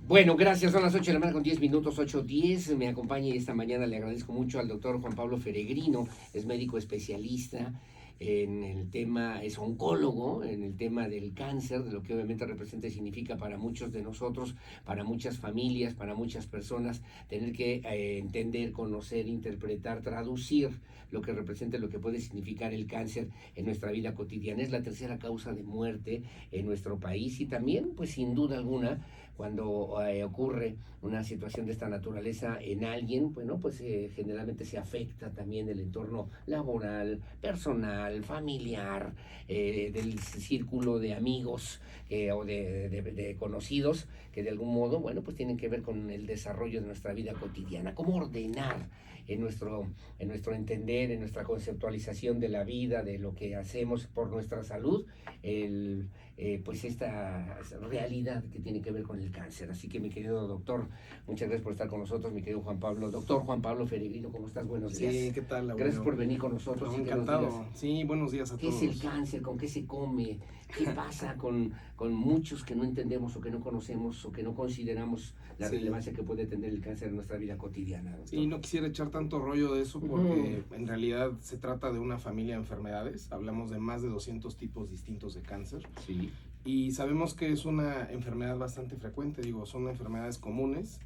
Bueno, gracias. Son las 8 de la mañana con 10 minutos, 8:10. Me acompaña esta mañana. Le agradezco mucho al doctor Juan Pablo Feregrino. Es médico especialista en el tema, es oncólogo en el tema del cáncer, de lo que obviamente representa y significa para muchos de nosotros, para muchas familias, para muchas personas, tener que entender, conocer, interpretar, traducir lo que representa, lo que puede significar el cáncer en nuestra vida cotidiana. Es la tercera causa de muerte en nuestro país y también, pues sin duda alguna, cuando ocurre una situación de esta naturaleza en alguien, bueno, pues generalmente se afecta también el entorno laboral, personal, familiar, del círculo de amigos o de conocidos que de algún modo, bueno, pues tienen que ver con el desarrollo de nuestra vida cotidiana. ¿Cómo ordenar en nuestro entender, en nuestra conceptualización de la vida, de lo que hacemos por nuestra salud, pues esta realidad que tiene que ver con el cáncer? Así que mi querido doctor, muchas gracias por estar con nosotros, mi querido Juan Pablo. Doctor Juan Pablo Feregrino, ¿cómo estás? Buenos días. Sí, ¿qué tal, abuelo? Gracias por venir con nosotros. No, encantado. Sí, buenos días a ¿Qué todos. es el cáncer? ¿Con qué se come? ¿Qué pasa con muchos que no entendemos o que no conocemos o que no consideramos la relevancia que puede tener el cáncer en nuestra vida cotidiana, doctor? Sí, no quisiera echar tanto rollo de eso porque en realidad se trata de una familia de enfermedades. Hablamos de más de 200 tipos distintos de cáncer. Sí. Y sabemos que es una enfermedad bastante frecuente, digo, son enfermedades comunes.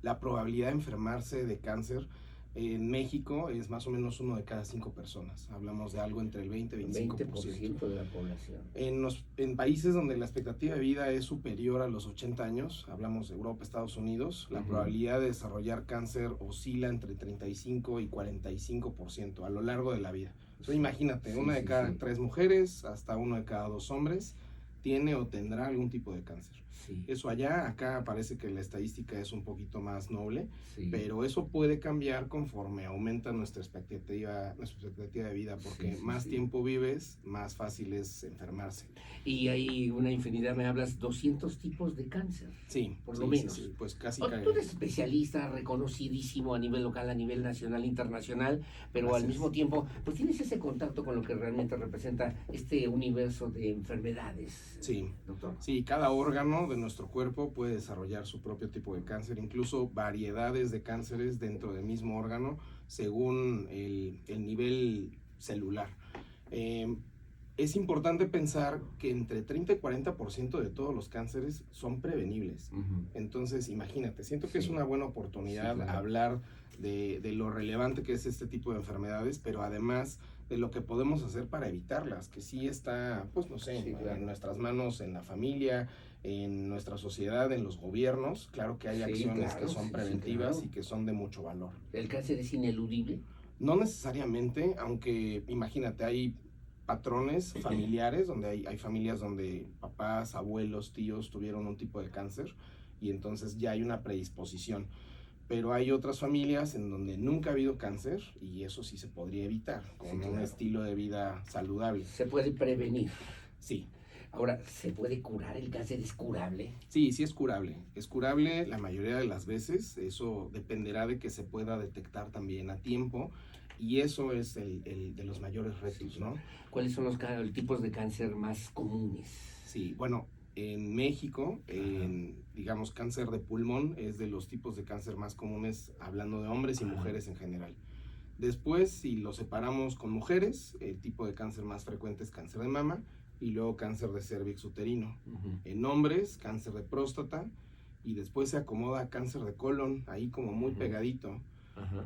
La probabilidad de enfermarse de cáncer en México es más o menos 1 de cada 5 personas. Hablamos de algo entre el 20 y 25% de la población. En países donde la expectativa de vida es superior a los 80 años, hablamos de Europa, Estados Unidos, la probabilidad de desarrollar cáncer oscila entre 35 y 45% a lo largo de la vida. Entonces, imagínate, 1 de cada 3 mujeres hasta 1 de cada 2 hombres tiene o tendrá algún tipo de cáncer. Sí. Eso allá, acá parece que la estadística es un poquito más noble, Sí. pero eso puede cambiar conforme aumenta nuestra expectativa de vida, porque más tiempo vives, más fácil es enfermarse. Y hay una infinidad, me hablas, 200 tipos de cáncer. Sí, por lo menos. Sí, pues casi. Tú eres especialista, reconocidísimo a nivel local, a nivel nacional, internacional, pero al mismo tiempo, pues tienes ese contacto con lo que realmente representa este universo de enfermedades. Sí, doctor. Sí, cada órgano de nuestro cuerpo puede desarrollar su propio tipo de cáncer, incluso variedades de cánceres dentro del mismo órgano según el nivel celular. Es importante pensar que entre 30 y 40% de todos los cánceres son prevenibles. Entonces, imagínate, siento que es una buena oportunidad hablar de lo relevante que es este tipo de enfermedades, pero además de lo que podemos hacer para evitarlas, que sí está, pues no sé, en nuestras manos, en la familia, en nuestra sociedad, en los gobiernos. Claro que hay acciones que son preventivas y que son de mucho valor. ¿El cáncer es ineludible? No necesariamente, aunque imagínate, hay patrones familiares, donde hay familias donde papás, abuelos, tíos tuvieron un tipo de cáncer y entonces ya hay una predisposición. Pero hay otras familias en donde nunca ha habido cáncer y eso sí se podría evitar con un estilo de vida saludable. ¿Se puede prevenir? Sí. Ahora, ¿se puede curar? ¿El cáncer es curable? Sí, sí es curable. Es curable la mayoría de las veces. Eso dependerá de que se pueda detectar también a tiempo. Y eso es el de los mayores retos, ¿no? ¿Cuáles son los tipos de cáncer más comunes? Sí, bueno, en México, digamos, cáncer de pulmón es de los tipos de cáncer más comunes, hablando de hombres y mujeres en general. Después, si lo separamos con mujeres, el tipo de cáncer más frecuente es cáncer de mama y luego cáncer de cervix uterino. En hombres, cáncer de próstata y después se acomoda cáncer de colon, ahí como muy pegadito.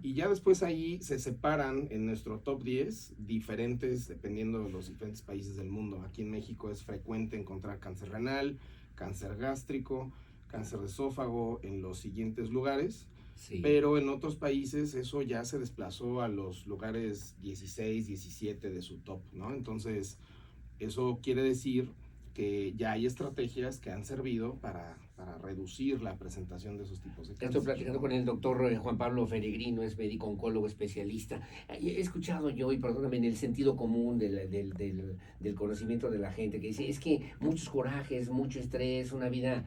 Y ya después ahí se separan en nuestro top 10 diferentes, dependiendo de los diferentes países del mundo. Aquí en México es frecuente encontrar cáncer renal, cáncer gástrico, cáncer de esófago en los siguientes lugares. Sí. Pero en otros países eso ya se desplazó a los lugares 16, 17 de su top, ¿no? Entonces, eso quiere decir que ya hay estrategias que han servido para reducir la presentación de esos tipos de cáncer. Estoy platicando con el doctor Juan Pablo Feregrino, es médico oncólogo especialista. He escuchado yo, y perdóname, en el sentido común del conocimiento de la gente, que dice, es que muchos corajes, mucho estrés, una vida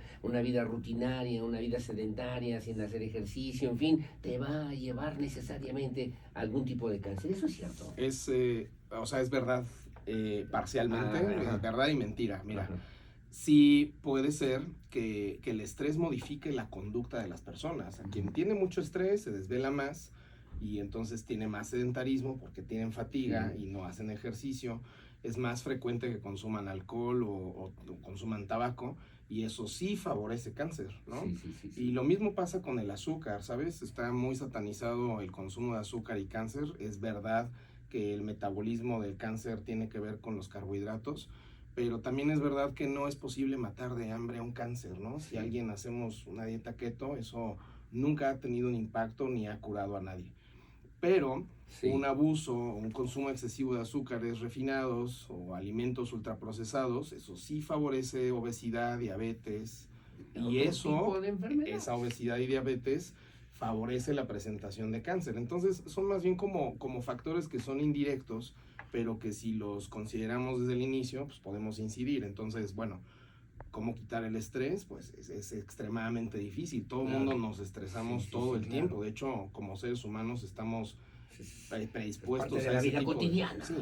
rutinaria, una vida sedentaria, sin hacer ejercicio, en fin, te va a llevar necesariamente a algún tipo de cáncer. ¿Eso es cierto? Es verdad. Parcialmente, verdad y mentira. Mira, Sí puede ser que el estrés modifique la conducta de las personas. Quien tiene mucho estrés se desvela más y entonces tiene más sedentarismo porque tienen fatiga y no hacen ejercicio. Es más frecuente que consuman alcohol o consuman tabaco y eso sí favorece cáncer, ¿no? Sí. Y lo mismo pasa con el azúcar, ¿sabes? Está muy satanizado el consumo de azúcar y cáncer. Es verdad que el metabolismo del cáncer tiene que ver con los carbohidratos, pero también es verdad que no es posible matar de hambre a un cáncer, ¿no? Si alguien hacemos una dieta keto, eso nunca ha tenido un impacto ni ha curado a nadie. Pero un abuso, un consumo excesivo de azúcares refinados o alimentos ultraprocesados, eso sí favorece obesidad, diabetes, y eso, esa obesidad y diabetes favorece la presentación de cáncer. Entonces son más bien como factores que son indirectos, pero que si los consideramos desde el inicio, pues podemos incidir. Entonces, bueno, ¿cómo quitar el estrés? Pues es extremadamente difícil. Todo el mundo nos estresamos todo el tiempo. De hecho, como seres humanos estamos predispuestos a ese tipo cotidiana. Sí.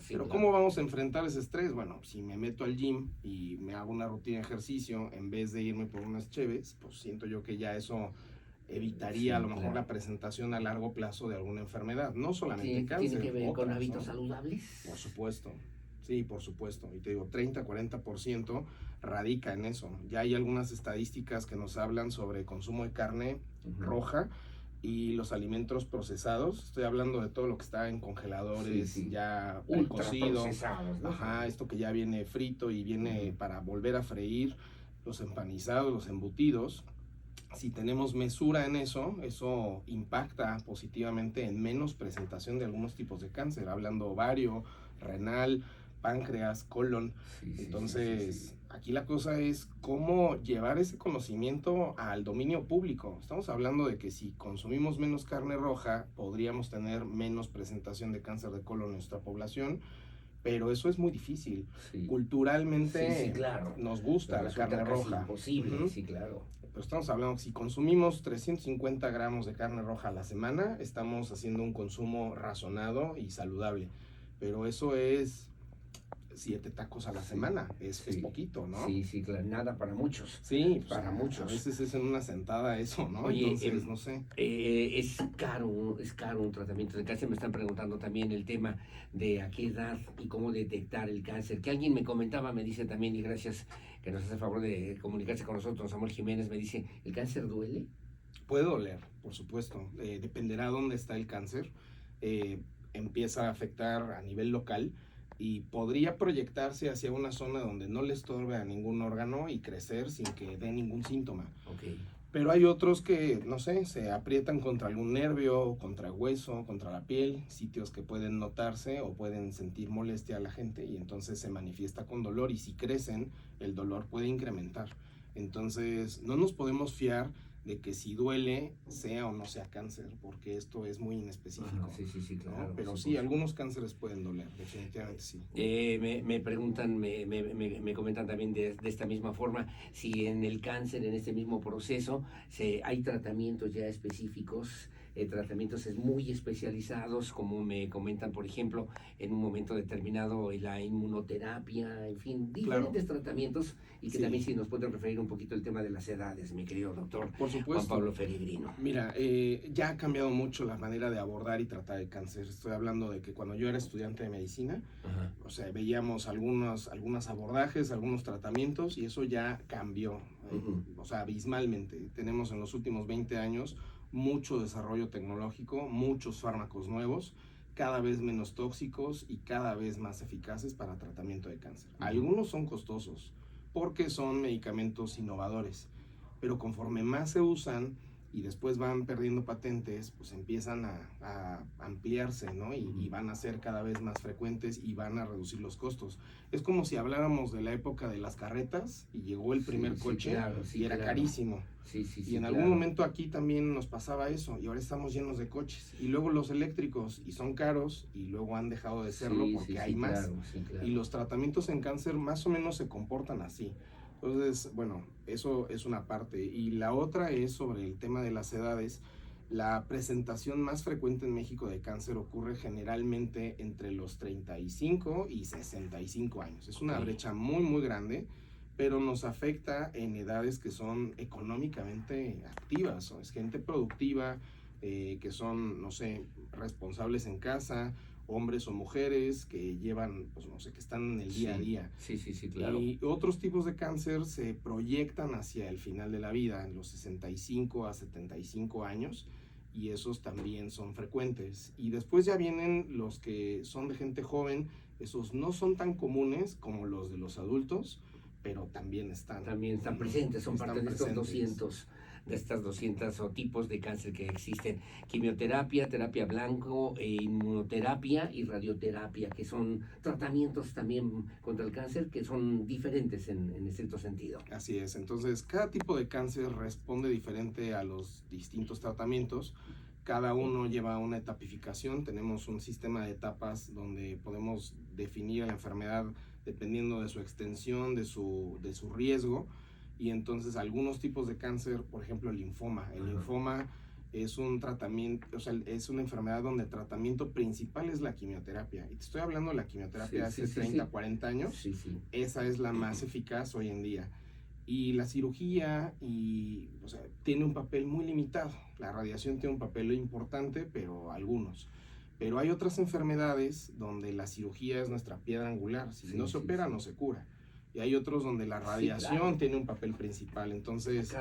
Pero ¿cómo vamos a enfrentar ese estrés? Bueno, si me meto al gym y me hago una rutina de ejercicio en vez de irme por unas cheves, pues siento yo que ya eso evitaría a lo mejor la presentación a largo plazo de alguna enfermedad, no solamente cáncer. ¿Tiene que ver con hábitos saludables? Por supuesto, sí, por supuesto. Y te digo, 30-40% radica en eso. Ya hay algunas estadísticas que nos hablan sobre consumo de carne roja y los alimentos procesados. Estoy hablando de todo lo que está en congeladores, ya cocido. ¿No? Ajá, esto que ya viene frito y viene para volver a freír, los empanizados, los embutidos. Si tenemos mesura en eso, eso impacta positivamente en menos presentación de algunos tipos de cáncer, hablando ovario, renal, páncreas, colon. Entonces, aquí la cosa es cómo llevar ese conocimiento al dominio público. Estamos hablando de que si consumimos menos carne roja, podríamos tener menos presentación de cáncer de colon en nuestra población, pero eso es muy difícil. Culturalmente nos gusta la carne roja. Imposible, sí, claro. Pero estamos hablando que si consumimos 350 gramos de carne roja a la semana, estamos haciendo un consumo razonado y saludable. Pero eso es 7 tacos a la semana, es poquito, ¿no? Sí, claro, nada para muchos. Sí, para muchos. A veces es en una sentada eso, ¿no? Oye, entonces, no sé. Es caro un tratamiento de cáncer. Me están preguntando también el tema de a qué edad y cómo detectar el cáncer. Que alguien me comentaba, me dice también, y gracias que nos hace el favor de comunicarse con nosotros, Samuel Jiménez, me dice, ¿el cáncer duele? Puede doler, por supuesto. Dependerá dónde está el cáncer. Empieza a afectar a nivel local y podría proyectarse hacia una zona donde no le estorbe a ningún órgano y crecer sin que dé ningún síntoma. Pero hay otros que, no sé, se aprietan contra algún nervio, contra el hueso, contra la piel, sitios que pueden notarse o pueden sentir molestia a la gente y entonces se manifiesta con dolor y si crecen, el dolor puede incrementar. Entonces, no nos podemos fiar de que si duele, sea o no sea cáncer, porque esto es muy inespecífico. Sí, claro. ¿no? Pero sí, algunos cánceres pueden doler, definitivamente sí. Me preguntan, me comentan también de esta misma forma, si en el cáncer, en este mismo proceso, hay tratamientos ya específicos, tratamientos muy especializados, como me comentan, por ejemplo, en un momento determinado la inmunoterapia, en fin, diferentes tratamientos, y que también si nos pueden referir un poquito el tema de las edades, mi querido doctor. Por supuesto. Juan Pablo Feregrino. Mira, ya ha cambiado mucho la manera de abordar y tratar el cáncer. Estoy hablando de que cuando yo era estudiante de medicina, o sea, veíamos algunos abordajes, algunos tratamientos y eso ya cambió, o sea, abismalmente. Tenemos en los últimos 20 años mucho desarrollo tecnológico, muchos fármacos nuevos, cada vez menos tóxicos y cada vez más eficaces para tratamiento de cáncer. Algunos son costosos porque son medicamentos innovadores, pero conforme más se usan y después van perdiendo patentes, pues empiezan a ampliarse, ¿no? Y van a ser cada vez más frecuentes y van a reducir los costos. Es como si habláramos de la época de las carretas y llegó el primer coche y era carísimo. Y en algún momento aquí también nos pasaba eso y ahora estamos llenos de coches. Y luego los eléctricos y son caros y luego han dejado de serlo porque hay más. Y los tratamientos en cáncer más o menos se comportan así. Entonces, bueno, eso es una parte. Y la otra es sobre el tema de las edades. La presentación más frecuente en México de cáncer ocurre generalmente entre los 35 y 65 años. Es una brecha muy, muy grande, pero nos afecta en edades que son económicamente activas, es gente productiva, que son, no sé, responsables en casa, hombres o mujeres que llevan, pues no sé, que están en el día a día. Sí, claro. Y otros tipos de cáncer se proyectan hacia el final de la vida, en los 65 a 75 años, y esos también son frecuentes. Y después ya vienen los que son de gente joven, esos no son tan comunes como los de los adultos, pero también están. También están presentes, son Están parte de estos presentes. 200, de estas 200 o tipos de cáncer que existen. Quimioterapia, terapia blanco, inmunoterapia y radioterapia, que son tratamientos también contra el cáncer que son diferentes en estricto sentido. Así es, entonces cada tipo de cáncer responde diferente a los distintos tratamientos. Cada uno lleva una etapificación, tenemos un sistema de etapas donde podemos definir la enfermedad dependiendo de su extensión, de su riesgo, y entonces algunos tipos de cáncer, por ejemplo el linfoma. El linfoma es un tratamiento, o sea, es una enfermedad donde el tratamiento principal es la quimioterapia. Y te estoy hablando de la quimioterapia hace 30, 40 años. Esa es la más eficaz hoy en día. Y la cirugía o sea, tiene un papel muy limitado. La radiación tiene un papel importante, pero algunos. Pero hay otras enfermedades donde la cirugía es nuestra piedra angular. Si no se opera, no se cura. Y hay otros donde la radiación tiene un papel principal. Entonces,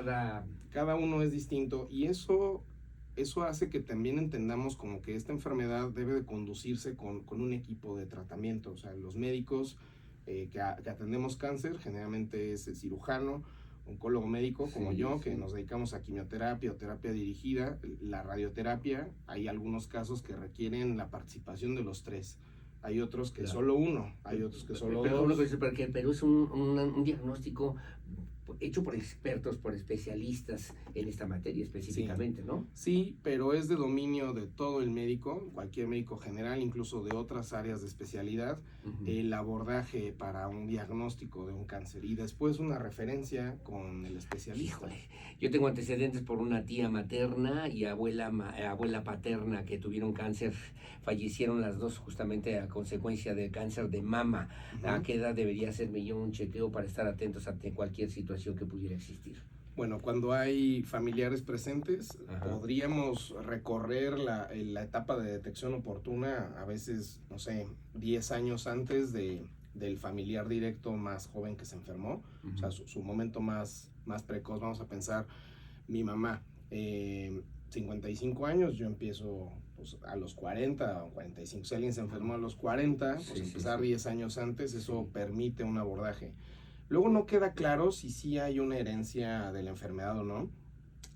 cada uno es distinto. Y eso hace que también entendamos como que esta enfermedad debe de conducirse con un equipo de tratamiento. O sea, los médicos que atendemos cáncer, generalmente es el cirujano, oncólogo médico como yo, que nos dedicamos a quimioterapia o terapia dirigida, la radioterapia. Hay algunos casos que requieren la participación de los tres. Hay otros que solo uno, hay otros que solo dos. Pero es un diagnóstico hecho por expertos, por especialistas en esta materia específicamente, ¿no? Sí, pero es de dominio de todo el médico, cualquier médico general, incluso de otras áreas de especialidad, el abordaje para un diagnóstico de un cáncer y después una referencia con el especialista. Híjole, yo tengo antecedentes por una tía materna y abuela paterna que tuvieron cáncer, fallecieron las dos justamente a consecuencia de cáncer de mama. ¿A qué edad debería hacerme yo un chequeo para estar atentos ante cualquier situación que pudiera existir? Bueno, cuando hay familiares presentes, podríamos recorrer la etapa de detección oportuna, a veces, no sé, 10 años antes del familiar directo más joven que se enfermó, o sea, su momento más precoz. Vamos a pensar, mi mamá, 55 años, yo empiezo pues, a los 40 o 45. Si alguien se enfermó a los 40, pues empezar 10 años antes, eso permite un abordaje. Luego no queda claro si sí hay una herencia de la enfermedad o no.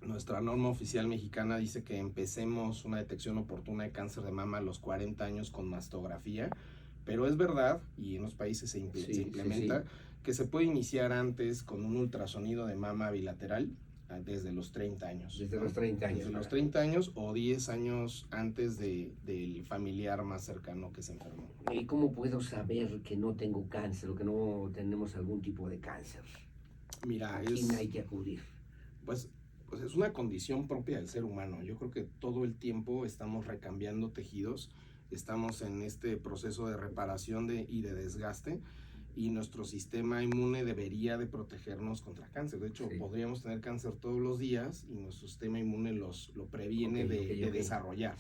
Nuestra norma oficial mexicana dice que empecemos una detección oportuna de cáncer de mama a los 40 años con mastografía, pero es verdad, y en los países se implementa, que se puede iniciar antes con un ultrasonido de mama bilateral desde los 30 años. Desde los 30 años. Desde los 30 años o 10 años antes del familiar más cercano que se enfermó. ¿Y cómo puedo saber que no tengo cáncer o que no tenemos algún tipo de cáncer? Mira, ¿a quién hay que acudir? Pues es una condición propia del ser humano. Yo creo que todo el tiempo estamos recambiando tejidos, estamos en este proceso de reparación y de desgaste, y nuestro sistema inmune debería de protegernos contra cáncer. De hecho, podríamos tener cáncer todos los días y nuestro sistema inmune lo previene de desarrollar.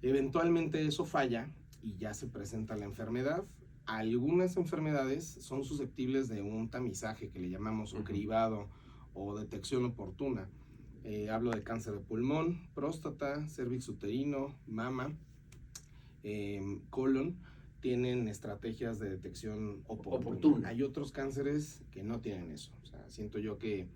Eventualmente eso falla y ya se presenta la enfermedad. Algunas enfermedades son susceptibles de un tamizaje que le llamamos un cribado o detección oportuna. Hablo de cáncer de pulmón, próstata, cérvix uterino, mama, colon. Tienen estrategias de detección oportuna. Hay otros cánceres que no tienen eso. O sea, siento yo que,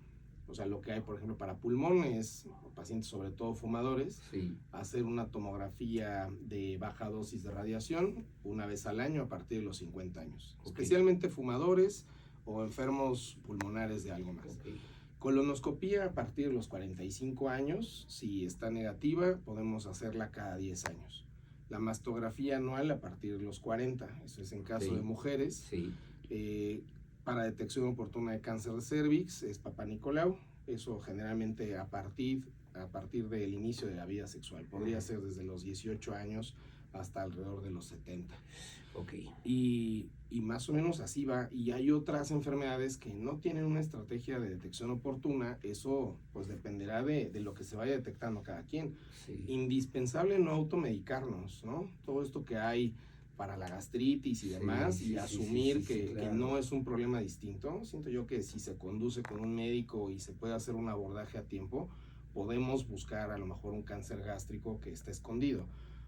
o sea, lo que hay, por ejemplo, para pulmón es pacientes, sobre todo fumadores, hacer una tomografía de baja dosis de radiación una vez al año a partir de los 50 años. Especialmente fumadores o enfermos pulmonares de algo más. Colonoscopía a partir de los 45 años. Si está negativa, podemos hacerla cada 10 años. La mastografía anual a partir de los 40, eso es en caso de mujeres. Para detección oportuna de cáncer de cervix es Papá Nicolau, eso generalmente a partir del inicio de la vida sexual. Podría ser desde los 18 años hasta alrededor de los 70. Ok. Y más o menos así va. Y hay otras enfermedades que no tienen una estrategia de detección oportuna. Eso pues dependerá de lo que se vaya detectando cada quien. Sí. Indispensable no automedicarnos, ¿no? Todo esto que hay para la gastritis y demás, y asumir que no es un problema distinto. Siento yo que si se conduce con un médico y se puede hacer un abordaje a tiempo, podemos buscar a lo mejor un cáncer gástrico que está escondido,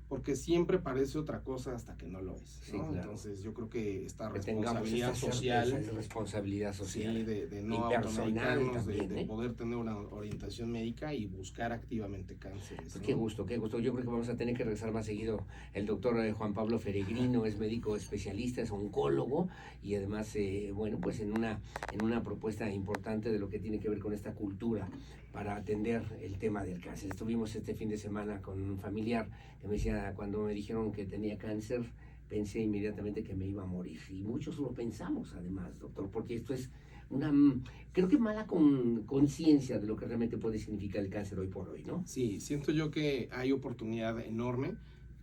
porque siempre parece otra cosa hasta que no lo es, ¿no? Sí, claro. Entonces yo creo que esta Que responsabilidad social, responsabilidad social, sí, de no automedicarnos, de poder tener una orientación médica y buscar activamente cánceres, pues, ¿no? qué gusto, qué gusto. Yo creo que vamos a tener que regresar más seguido. El doctor Juan Pablo Feregrino es médico especialista, es oncólogo y además, bueno, pues en una propuesta importante de lo que tiene que ver con esta cultura para atender el tema del cáncer. Estuvimos este fin de semana con un familiar que me decía, cuando me dijeron que tenía cáncer, pensé inmediatamente que me iba a morir. Y muchos lo pensamos además, doctor, porque esto es una, creo que mala conciencia de lo que realmente puede significar el cáncer hoy por hoy, ¿no? Sí, siento yo que hay oportunidad enorme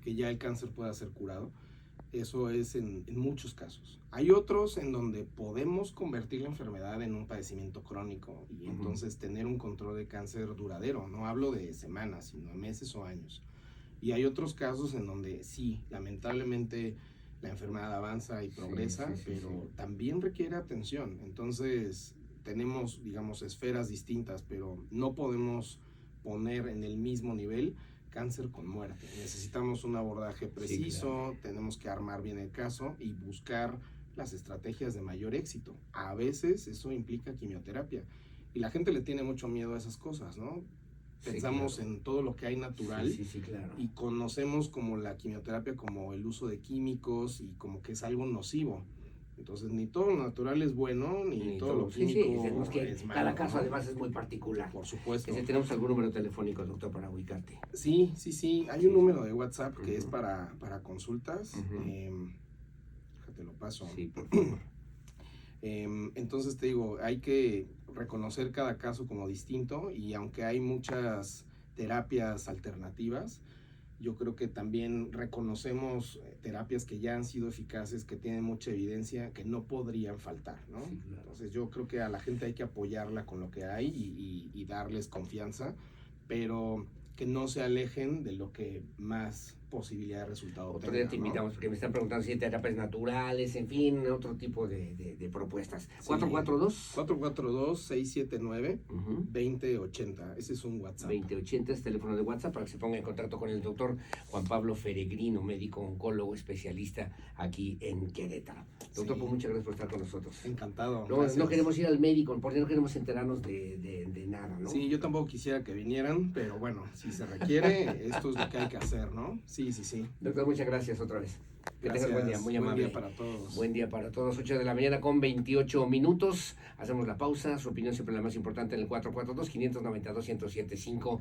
que ya el cáncer pueda ser curado. Eso es en muchos casos. Hay otros en donde podemos convertir la enfermedad en un padecimiento crónico y entonces tener un control de cáncer duradero. No hablo de semanas, sino de meses o años. Y hay otros casos en donde sí, lamentablemente la enfermedad avanza y progresa, pero también requiere atención. Entonces tenemos, digamos, esferas distintas, pero no podemos poner en el mismo nivel cáncer con muerte. Necesitamos un abordaje preciso, tenemos que armar bien el caso y buscar las estrategias de mayor éxito. A veces eso implica quimioterapia y la gente le tiene mucho miedo a esas cosas, ¿no? Pensamos en todo lo que hay natural y conocemos como la quimioterapia como el uso de químicos y como que es algo nocivo. Entonces, ni todo lo natural es bueno, ni todo lo químico es malo. Cada caso, ¿no? Además es muy particular. Por supuesto. ¿Tenemos algún número telefónico, doctor, para ubicarte? Sí. Hay un número de WhatsApp que es para consultas. Déjate lo paso. Sí, por favor. Entonces te digo, hay que reconocer cada caso como distinto y aunque hay muchas terapias alternativas, yo creo que también reconocemos terapias que ya han sido eficaces, que tienen mucha evidencia, que no podrían faltar, ¿no? Sí, claro. Entonces yo creo que a la gente hay que apoyarla con lo que hay y darles confianza, pero que no se alejen de lo que más posibilidad de resultado Otro día te invitamos, porque me están preguntando si hay terapias naturales, en fin, otro tipo de propuestas. Sí. 442-679-2080. Ese es un WhatsApp. 2080 es teléfono de WhatsApp para que se ponga en contacto con el doctor Juan Pablo Feregrino, médico oncólogo especialista aquí en Querétaro. Doctor, pues muchas gracias por estar con nosotros. Encantado. No queremos ir al médico, porque no queremos enterarnos de nada, ¿no? Sí, yo tampoco quisiera que vinieran, pero bueno, si se requiere, esto es lo que hay que hacer, ¿no? Sí. Doctor, muchas gracias otra vez. Que tengas buen día, muy amable. Buen día para todos. Buen día para todos. 8 de la mañana con 28 minutos. Hacemos la pausa. Su opinión siempre la más importante en el 442-592-1075.